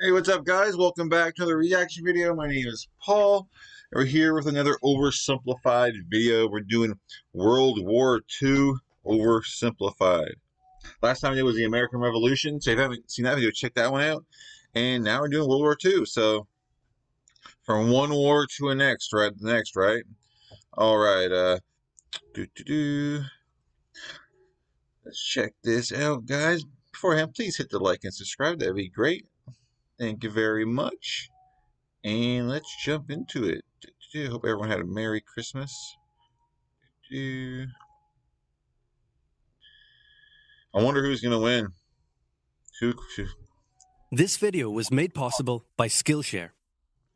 Hey, what's up, guys? Welcome back to another reaction video. My name is Paul. We're here with another oversimplified video. We're doing World War II oversimplified. Last time it was the American Revolution, so if you haven't seen that video, check that one out. And now we're doing World War II. So from one war to the next, right? All right. Let's check this out, guys. Beforehand, please hit the like and subscribe. That'd be great. Thank you very much. And let's jump into it. Hope everyone had a Merry Christmas. I wonder who's going to win. This video was made possible by Skillshare.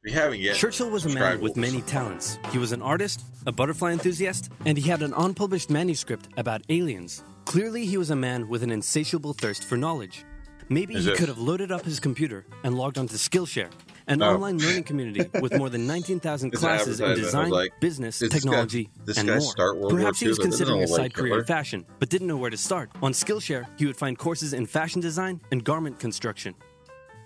We haven't yet. Churchill was a man with many talents. He was an artist, a butterfly enthusiast, and he had an unpublished manuscript about aliens. Clearly, he was a man with an insatiable thirst for knowledge. Maybe he could have loaded up his computer and logged onto Skillshare, an online learning community with more than 19,000 classes in design, business, technology, and more. Perhaps he was considering a side career in fashion, but didn't know where to start. On Skillshare, he would find courses in fashion design and garment construction.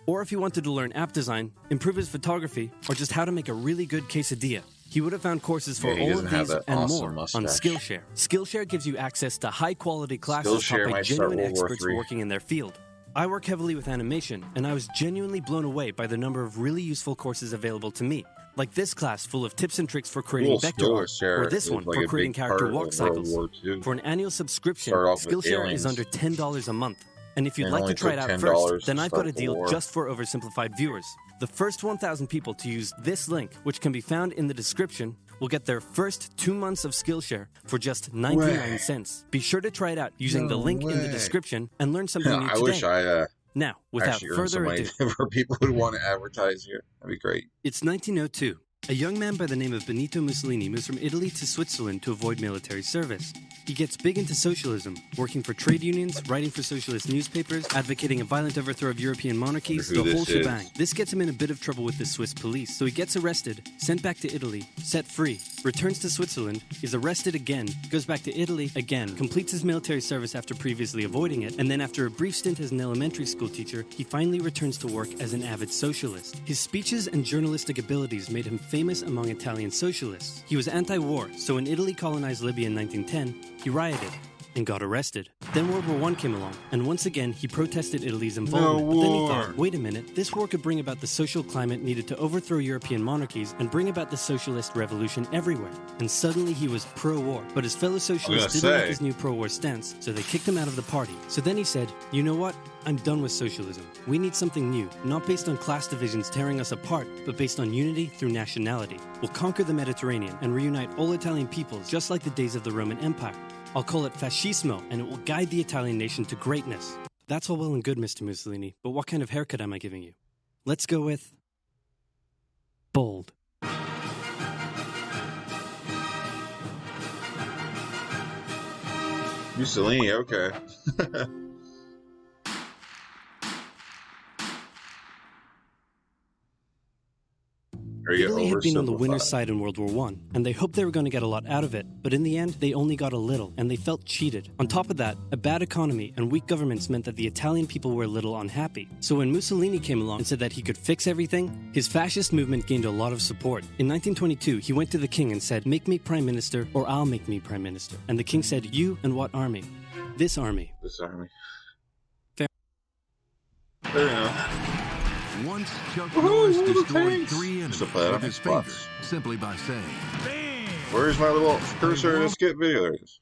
Or if he wanted to learn app design, improve his photography, or just how to make a really good quesadilla, he would have found courses for all of these and more on Skillshare. Skillshare gives you access to high-quality classes taught by genuine experts working in their field. I work heavily with animation, and I was genuinely blown away by the number of really useful courses available to me, like this class full of tips and tricks for creating vector art, or this one for creating character walk cycles. For an annual subscription, Skillshare is under $10 a month. And if you'd like to try it out first, then I've got a deal just for Oversimplified viewers. The first 1,000 people to use this link, which can be found in the description, will get their first 2 months of Skillshare for just 99 cents. Be sure to try it out using the link in the description and learn something new today. I wish I now, without further ado, for people who want to advertise here, that'd be great. It's 1902. A young man by the name of Benito Mussolini moves from Italy to Switzerland to avoid military service. He gets big into socialism, working for trade unions, writing for socialist newspapers, advocating a violent overthrow of European monarchies, the whole shebang. This gets him in a bit of trouble with the Swiss police, so he gets arrested, sent back to Italy, set free, returns to Switzerland, is arrested again, goes back to Italy again, completes his military service after previously avoiding it, and then after a brief stint as an elementary school teacher, he finally returns to work as an avid socialist. His speeches and journalistic abilities made him famous among Italian socialists. He was anti-war, so when Italy colonized Libya in 1910, he rioted and got arrested. Then World War I came along, and once again he protested Italy's involvement. But then he thought, wait a minute, this war could bring about the social climate needed to overthrow European monarchies and bring about the socialist revolution everywhere. And suddenly he was pro-war, but his fellow socialists didn't like his new pro-war stance, so they kicked him out of the party. So then he said, you know what? I'm done with socialism. We need something new, not based on class divisions tearing us apart, but based on unity through nationality. We'll conquer the Mediterranean and reunite all Italian peoples just like the days of the Roman Empire. I'll call it fascismo, and it will guide the Italian nation to greatness. That's all well and good, Mr. Mussolini, but what kind of haircut am I giving you? Let's go with bold. Mussolini, okay. Italy had been on the winner's side in World War I, and they hoped they were going to get a lot out of it, but in the end, they only got a little, and they felt cheated. On top of that, a bad economy and weak governments meant that the Italian people were a little unhappy. So when Mussolini came along and said that he could fix everything, his fascist movement gained a lot of support. In 1922, he went to the king and said, make me prime minister, or I'll make me prime minister. And the king said, you and what army? This army. This army. Fair enough. Once Chuck Norris destroyed 3 enemies with his finger simply by saying, BAM! Where's my little cursor to skip video? There it is.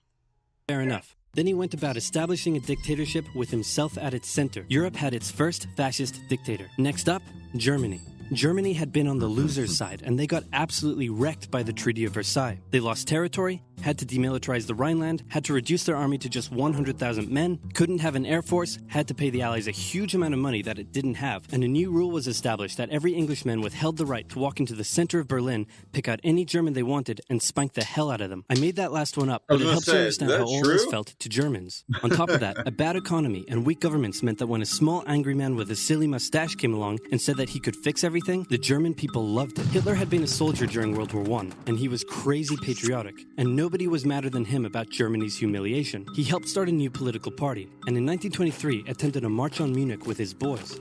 Fair enough. Then he went about establishing a dictatorship with himself at its center. Europe had its first fascist dictator. Next up, Germany. Germany had been on the loser's side, and they got absolutely wrecked by the Treaty of Versailles. They lost territory, had to demilitarize the Rhineland, had to reduce their army to just 100,000 men, couldn't have an air force, had to pay the Allies a huge amount of money that it didn't have, and a new rule was established that every Englishman withheld the right to walk into the center of Berlin, pick out any German they wanted, and spank the hell out of them. I made that last one up, but it helps you understand how all this felt to Germans. On top of that, a bad economy and weak governments meant that when a small angry man with a silly mustache came along and said that he could fix everything, the German people loved it. Hitler had been a soldier during World War I, and he was crazy patriotic, and nobody was madder than him about Germany's humiliation. He helped start a new political party, and in 1923 attempted a march on Munich with his boys.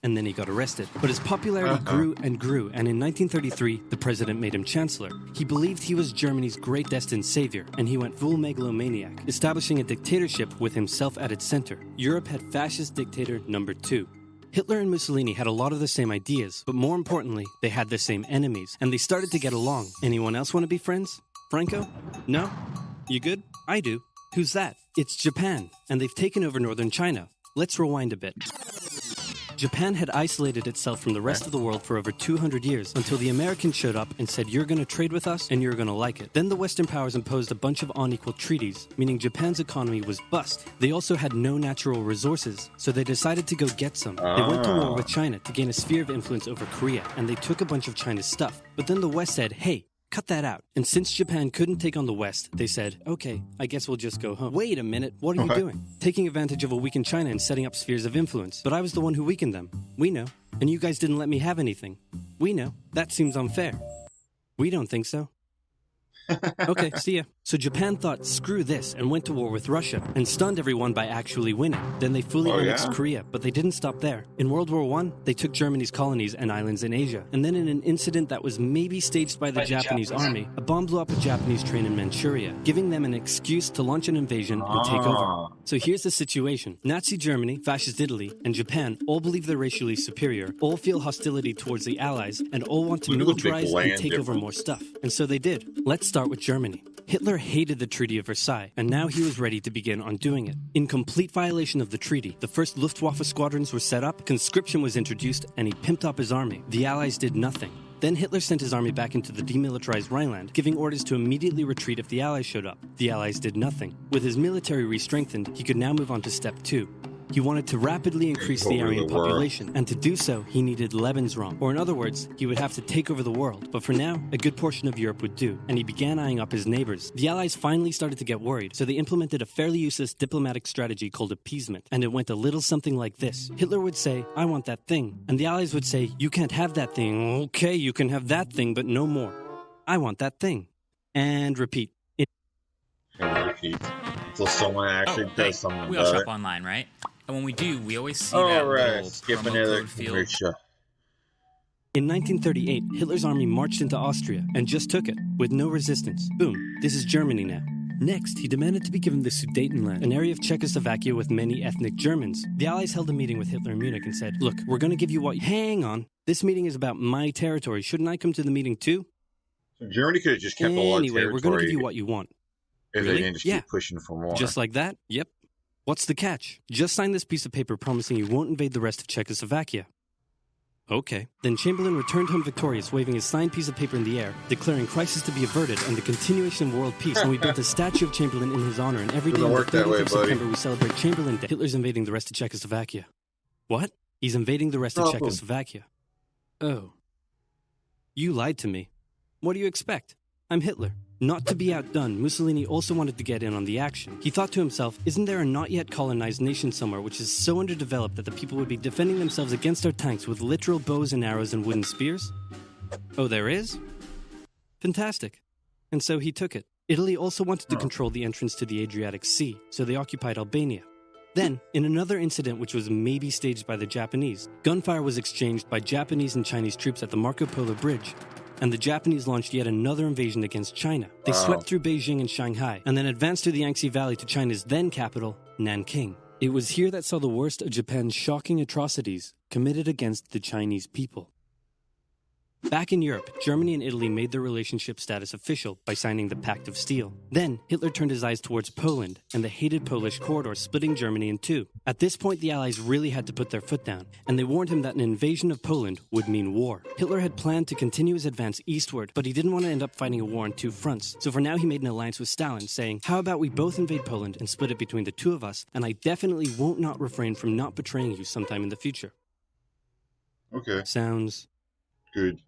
and then he got arrested. But his popularity grew and grew, and in 1933, the president made him chancellor. He believed he was Germany's great destined savior, and he went full megalomaniac, establishing a dictatorship with himself at its center. Europe had fascist dictator number 2. Hitler and Mussolini had a lot of the same ideas, but more importantly, they had the same enemies, and they started to get along. Anyone else want to be friends? Franco? No? You good? I do. Who's that? It's Japan, and they've taken over northern China. Let's rewind a bit. Japan had isolated itself from the rest of the world for over 200 years until the Americans showed up and said, you're going to trade with us and you're going to like it. Then the Western powers imposed a bunch of unequal treaties, meaning Japan's economy was bust. They also had no natural resources, so they decided to go get some. They went to war with China to gain a sphere of influence over Korea, and they took a bunch of China's stuff. But then the West said, hey, cut that out. And since Japan couldn't take on the West, they said, okay, I guess we'll just go home. Wait a minute, what are you doing? Taking advantage of a weakened China and setting up spheres of influence. But I was the one who weakened them. We know. And you guys didn't let me have anything. We know. That seems unfair. We don't think so. Okay, see ya. So Japan thought, screw this, and went to war with Russia, and stunned everyone by actually winning. Then they fully annexed Korea, but they didn't stop there. In World War I, they took Germany's colonies and islands in Asia. And then in an incident that was maybe staged by the Japanese army, a bomb blew up a Japanese train in Manchuria, giving them an excuse to launch an invasion and take over. So here's the situation. Nazi Germany, Fascist Italy, and Japan all believe they're racially superior, all feel hostility towards the Allies, and all want to militarize and take over more stuff. And so they did. Let's start with Germany. Hitler hated the Treaty of Versailles, and now he was ready to begin undoing it. In complete violation of the treaty, the first Luftwaffe squadrons were set up, conscription was introduced, and he pimped up his army. The Allies did nothing. Then Hitler sent his army back into the demilitarized Rhineland, giving orders to immediately retreat if the Allies showed up. The Allies did nothing. With his military re-strengthened, he could now move on to step 2. He wanted to rapidly increase the Aryan population, and to do so, he needed Lebensraum, or in other words, he would have to take over the world. But for now, a good portion of Europe would do, and he began eyeing up his neighbors. The Allies finally started to get worried, so they implemented a fairly useless diplomatic strategy called appeasement, and it went a little something like this. Hitler would say, I want that thing, and the Allies would say, you can't have that thing. Okay, you can have that thing, but no more. I want that thing. And repeat. And repeat. Until someone actually does something we all shop online, right? And when we do, we always see that little skip promo another code field. In 1938, Hitler's army marched into Austria and just took it, with no resistance. Boom, this is Germany now. Next, he demanded to be given the Sudetenland, an area of Czechoslovakia with many ethnic Germans. The Allies held a meeting with Hitler in Munich and said, look, we're going to give you what... Hang on, this meeting is about my territory. Shouldn't I come to the meeting too? So Germany could have just kept a lot of territory. Anyway, we're going to give you what you want. If really? They didn't just keep pushing for more. Just like that? Yep. What's the catch? Just sign this piece of paper promising you won't invade the rest of Czechoslovakia. Okay. Then Chamberlain returned home victorious, waving his signed piece of paper in the air, declaring crisis to be averted and the continuation of world peace. And we built a statue of Chamberlain in his honor, and every day on the 30th of September we celebrate Chamberlain Day. Hitler's invading the rest of Czechoslovakia. What? He's invading the rest of Czechoslovakia. Oh. You lied to me. What do you expect? I'm Hitler. Not to be outdone, Mussolini also wanted to get in on the action. He thought to himself, isn't there a not yet colonized nation somewhere which is so underdeveloped that the people would be defending themselves against our tanks with literal bows and arrows and wooden spears? Oh, there is? Fantastic. And so he took it. Italy also wanted to control the entrance to the Adriatic Sea, so they occupied Albania. Then, in another incident which was maybe staged by the Japanese, gunfire was exchanged by Japanese and Chinese troops at the Marco Polo Bridge, and the Japanese launched yet another invasion against China. They swept through Beijing and Shanghai, and then advanced through the Yangtze Valley to China's then capital, Nanking. It was here that saw the worst of Japan's shocking atrocities committed against the Chinese people. Back in Europe, Germany and Italy made their relationship status official by signing the Pact of Steel. Then, Hitler turned his eyes towards Poland and the hated Polish corridor splitting Germany in two. At this point, the Allies really had to put their foot down, and they warned him that an invasion of Poland would mean war. Hitler had planned to continue his advance eastward, but he didn't want to end up fighting a war on two fronts. So for now, he made an alliance with Stalin, saying, how about we both invade Poland and split it between the two of us, and I definitely won't not refrain from not betraying you sometime in the future. Okay. Sounds... good.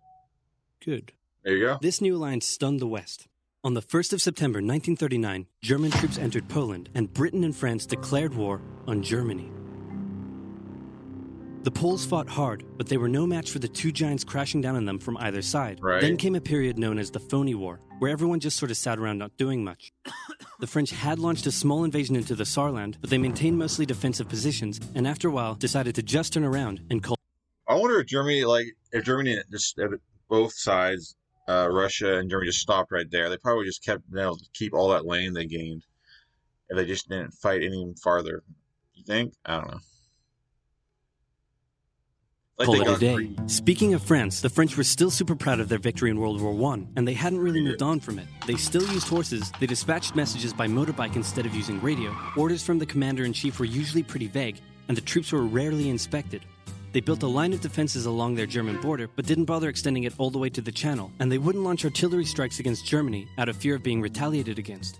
Good. There you go. This new alliance stunned the West. On the 1st of September 1939, German troops entered Poland, and Britain and France declared war on Germany. The Poles fought hard, but they were no match for the two giants crashing down on them from either side. Right. Then came a period known as the Phony War, where everyone just sort of sat around not doing much. The French had launched a small invasion into the Saarland, but they maintained mostly defensive positions, and after a while decided to just turn around and call I wonder if Germany, if Germany just both sides, Russia and Germany, just stopped right there. They probably just kept able to keep all that land they gained, if they just didn't fight any farther. You think? I don't know. Call it a day. Speaking of France, the French were still super proud of their victory in World War I, and they hadn't really moved on from it. They still used horses, they dispatched messages by motorbike instead of using radio, orders from the commander-in-chief were usually pretty vague, and the troops were rarely inspected. They built a line of defenses along their German border, but didn't bother extending it all the way to the Channel, and they wouldn't launch artillery strikes against Germany out of fear of being retaliated against.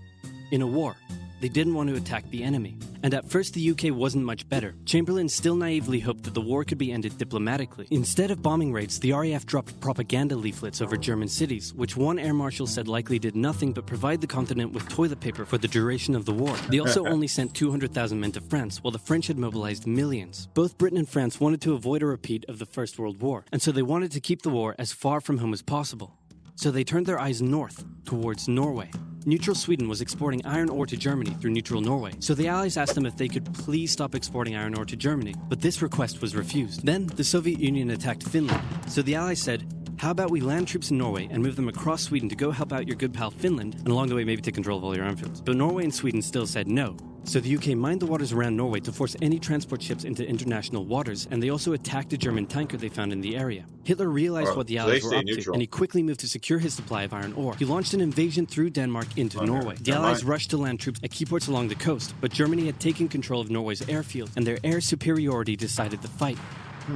In a war, they didn't want to attack the enemy. And at first the UK wasn't much better. Chamberlain still naively hoped that the war could be ended diplomatically. Instead of bombing raids, the RAF dropped propaganda leaflets over German cities, which one air marshal said likely did nothing but provide the continent with toilet paper for the duration of the war. They also only sent 200,000 men to France, while the French had mobilized millions. Both Britain and France wanted to avoid a repeat of the First World War, and so they wanted to keep the war as far from home as possible. So they turned their eyes north, towards Norway. Neutral Sweden was exporting iron ore to Germany through neutral Norway, so the Allies asked them if they could please stop exporting iron ore to Germany, but this request was refused. Then, the Soviet Union attacked Finland, so the Allies said, how about we land troops in Norway and move them across Sweden to go help out your good pal Finland, and along the way maybe take control of all your airfields. But Norway and Sweden still said no. So the UK mined the waters around Norway to force any transport ships into international waters, and they also attacked a German tanker they found in the area. Hitler realized what the Allies were up to, and he quickly moved to secure his supply of iron ore. He launched an invasion through Denmark into Norway. The Allies rushed to land troops at key ports along the coast, but Germany had taken control of Norway's airfield, and their air superiority decided the fight.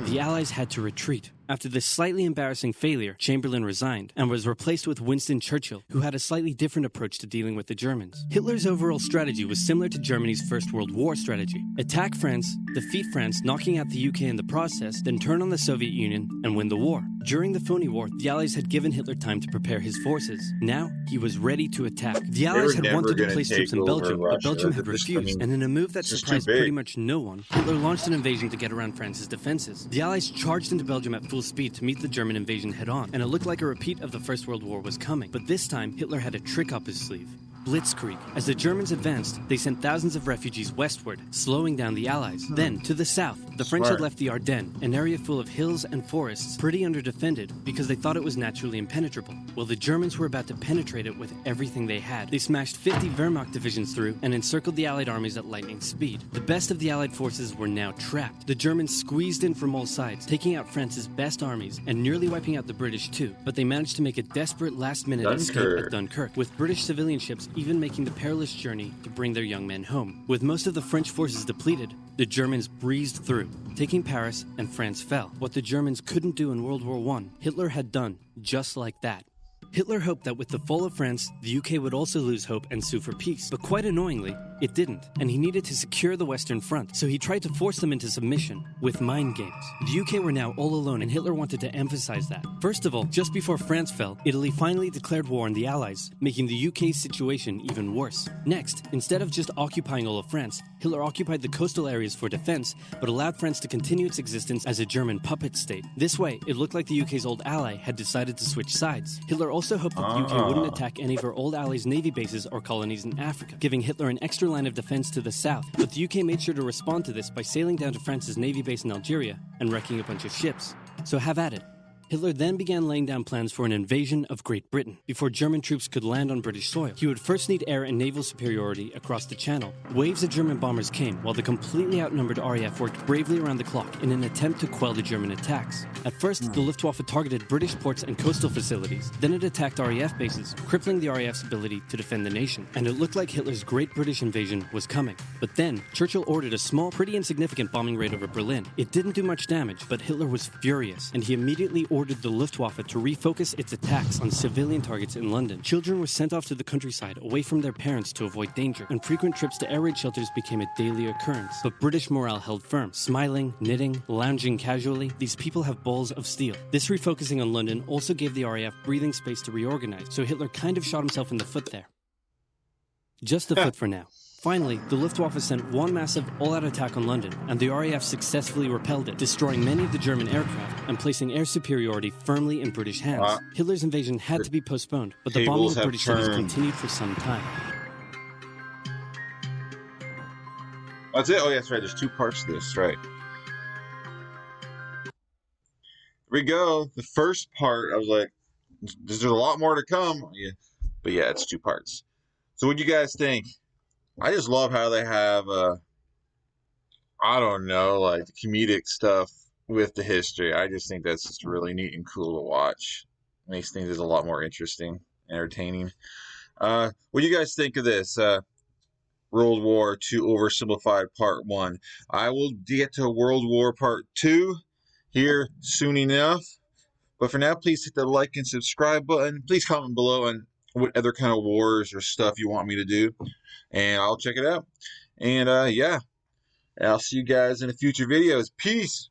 The Allies had to retreat. After this slightly embarrassing failure, Chamberlain resigned and was replaced with Winston Churchill, who had a slightly different approach to dealing with the Germans. Hitler's overall strategy was similar to Germany's First World War strategy. Attack France, defeat France, knocking out the UK in the process, then turn on the Soviet Union and win the war. During the Phoney War, the Allies had given Hitler time to prepare his forces. Now, he was ready to attack. The Allies had wanted to place troops in Belgium, but Belgium had refused, and in a move that surprised pretty much no one, Hitler launched an invasion to get around France's defenses. The Allies charged into Belgium at full speed to meet the German invasion head-on, and it looked like a repeat of the First World War was coming. But this time, Hitler had a trick up his sleeve. Blitzkrieg. As the Germans advanced, they sent thousands of refugees westward, slowing down the Allies. Then, to the south, the French had left the Ardennes, an area full of hills and forests, pretty underdefended, because they thought it was naturally impenetrable. Well, the Germans were about to penetrate it with everything they had. They smashed 50 Wehrmacht divisions through and encircled the Allied armies at lightning speed. The best of the Allied forces were now trapped. The Germans squeezed in from all sides, taking out France's best armies and nearly wiping out the British too. But they managed to make a desperate last-minute escape at Dunkirk, with British civilian ships even making the perilous journey to bring their young men home. With most of the French forces depleted, the Germans breezed through, taking Paris, and France fell. What the Germans couldn't do in World War I, Hitler had done just like that. Hitler hoped that with the fall of France, the UK would also lose hope and sue for peace. But quite annoyingly, it didn't, and he needed to secure the Western Front, so he tried to force them into submission with mind games. The UK were now all alone, and Hitler wanted to emphasize that. First of all, just before France fell, Italy finally declared war on the Allies, making the UK's situation even worse. Next, instead of just occupying all of France, Hitler occupied the coastal areas for defense, but allowed France to continue its existence as a German puppet state. This way, it looked like the UK's old ally had decided to switch sides. Hitler also hoped that the UK wouldn't attack any of her old allies' navy bases or colonies in Africa, giving Hitler an extra line of defense to the south. But the UK made sure to respond to this by sailing down to France's navy base in Algeria and wrecking a bunch of ships. So have at it. Hitler then began laying down plans for an invasion of Great Britain. Before German troops could land on British soil, he would first need air and naval superiority across the Channel. Waves of German bombers came, while the completely outnumbered RAF worked bravely around the clock in an attempt to quell the German attacks. At first, the Luftwaffe targeted British ports and coastal facilities. Then it attacked RAF bases, crippling the RAF's ability to defend the nation. And it looked like Hitler's Great British invasion was coming. But then, Churchill ordered a small, pretty insignificant bombing raid over Berlin. It didn't do much damage, but Hitler was furious, and he immediately ordered the Luftwaffe to refocus its attacks on civilian targets in London. Children were sent off to the countryside away from their parents to avoid danger, and frequent trips to air raid shelters became a daily occurrence. But British morale held firm. Smiling, knitting, lounging casually, these people have balls of steel. This refocusing on London also gave the RAF breathing space to reorganize, so Hitler kind of shot himself in the foot there. Just the foot for now. Finally, the Luftwaffe sent one massive all-out attack on London, and the RAF successfully repelled it, destroying many of the German aircraft and placing air superiority firmly in British hands. Hitler's invasion had to be postponed, but the bombing of British cities continued for some time. That's it? Oh, yeah, that's right. There's two parts to this, right. we go. The first part, I was like, there's a lot more to come. Yeah. But yeah, it's 2 parts. So what do you guys think? I just love how they have, I don't know, like the comedic stuff with the history. I just think that's just really neat and cool to watch. Makes things a lot more interesting, entertaining. What do you guys think of this? World War II Oversimplified Part 1. I will get to World War Part 2 here soon enough. But for now, please hit the like and subscribe button. Please comment below on what other kind of wars or stuff you want me to do. And I'll check it out. And yeah, I'll see you guys in the future videos. Peace.